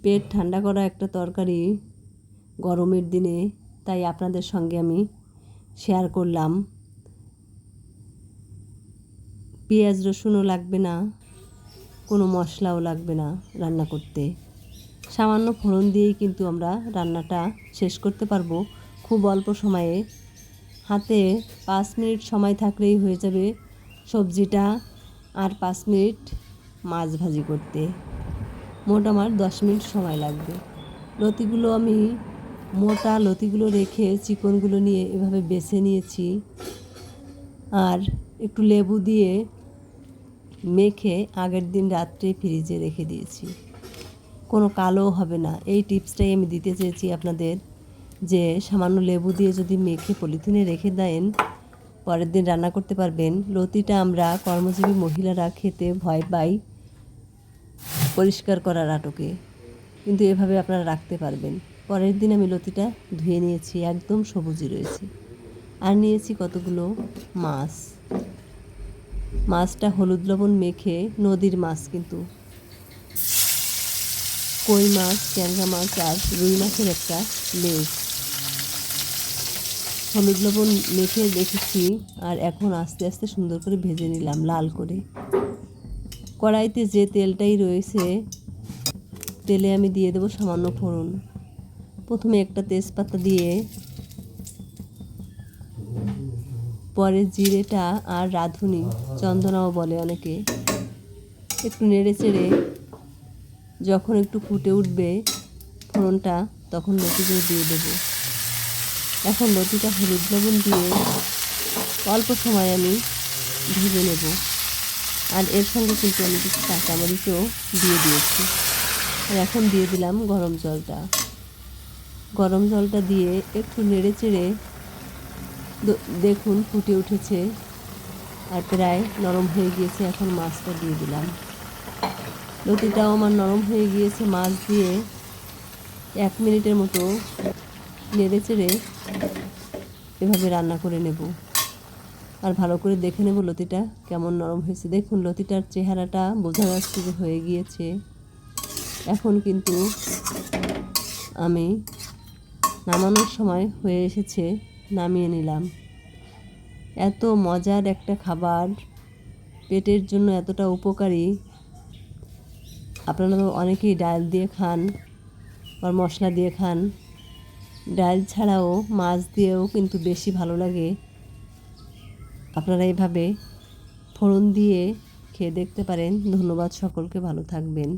পেট ঠান্ডা করা একটা তরকারি গরমের দিনে, তাই আপনাদের সঙ্গে আমি শেয়ার করলাম। পেঁয়াজ রসুনও লাগবে না, কোনো মশলাও লাগবে না রান্না করতে। সামান্য ফোড়ন দিয়েই কিন্তু আমরা রান্নাটা শেষ করতে পারবো খুব অল্প সময়ে। হাতে 5 মিনিট সময় থাকলেই হয়ে যাবে সবজিটা, আর 5 মিনিট মাছ ভাজি করতে। মোট আমার 10 মিনিট সময় লাগবে। লতিগুলো আমি মোটা লতিগুলো রেখে চিকনগুলো নিয়ে এভাবে বেছে নিয়েছি, আর একটু লেবু দিয়ে মেখে আগের দিন রাত্রে ফ্রিজে রেখে দিয়েছি। কোনো কালো হবে না। এই টিপসটাই আমি দিতে চেয়েছি আপনাদের, যে সামান্য লেবু দিয়ে যদি মেখে পলিথিনে রেখে দেন, পরের দিন রান্না করতে পারবেন। লতিটা আমরা কর্মজীবী মহিলারা খেতে ভয় পাই পরিষ্কার করার আটকে, কিন্তু এভাবে আপনারা রাখতে পারবেন। পরের দিন আমি লতিটা ধুয়ে নিয়েছি, একদম সবুজই রয়েছে। আর নিয়েছি কতগুলো মাছ। মাছটা হলুদ লবণ মেখে, নদীর মাছ কিন্তু, কই মাছ, ট্যাংরা মাছ আর রুই মাছের একটা লেজ, হলুদ লবণ মেখে রেখেছি। আর এখন আস্তে আস্তে সুন্দর করে ভেজে নিলাম লাল করে। কড়াইতে যে তেলটাই রয়েছে, তেলে আমি দিয়ে দেবো সামান্য ফোড়ন। প্রথমে একটা তেজপাতা দিয়ে, পরে জিরেটা আর রাঁধুনি, চন্দনাও বলে অনেকে, একটু নেড়ে চেড়ে যখন একটু ফুটে উঠবে ফোড়নটা, তখন লতিগুলো দিয়ে দেবো। এখন লতিটা হলুদ লবণ দিয়ে অল্প সময় আমি ভেজে নেব। আর এর সঙ্গে কিন্তু আমি কিছু কাঁচামরিচও দিয়ে দিয়েছি। আর এখন দিয়ে দিলাম গরম জলটা। গরম জলটা দিয়ে একটু নেড়ে চেড়ে দেখুন ফুটে উঠেছে আর প্রায় নরম হয়ে গিয়েছে। এখন মাছটা দিয়ে দিলাম। লতিটাও আমার নরম হয়ে গিয়েছে। মাছ দিয়ে 1 মিনিটের মতো নেড়ে চেড়ে এভাবে রান্না করে নেব। আর ভালো করে দেখে নেব লতিটা কেমন নরম হয়েছে। দেখুন লতিটার চেহারাটা বোঝা যাচ্ছে যে হয়ে গিয়েছে। এখন কিন্তু আমি নামানোর সময় হয়ে এসেছে, নামিয়ে নিলাম। এত মজার একটা খাবার, পেটের জন্য এতটা উপকারী। আপনারা তো অনেকেই ডাল দিয়ে খান বা মশলা দিয়ে খান, ডাল ছাড়াও মাছ দিয়েও কিন্তু বেশি ভালো লাগে। আপনারা এইভাবে ফোড়ন দিয়ে খেয়ে দেখতে পারেন। ধন্যবাদ সকলকে, ভালো থাকবেন।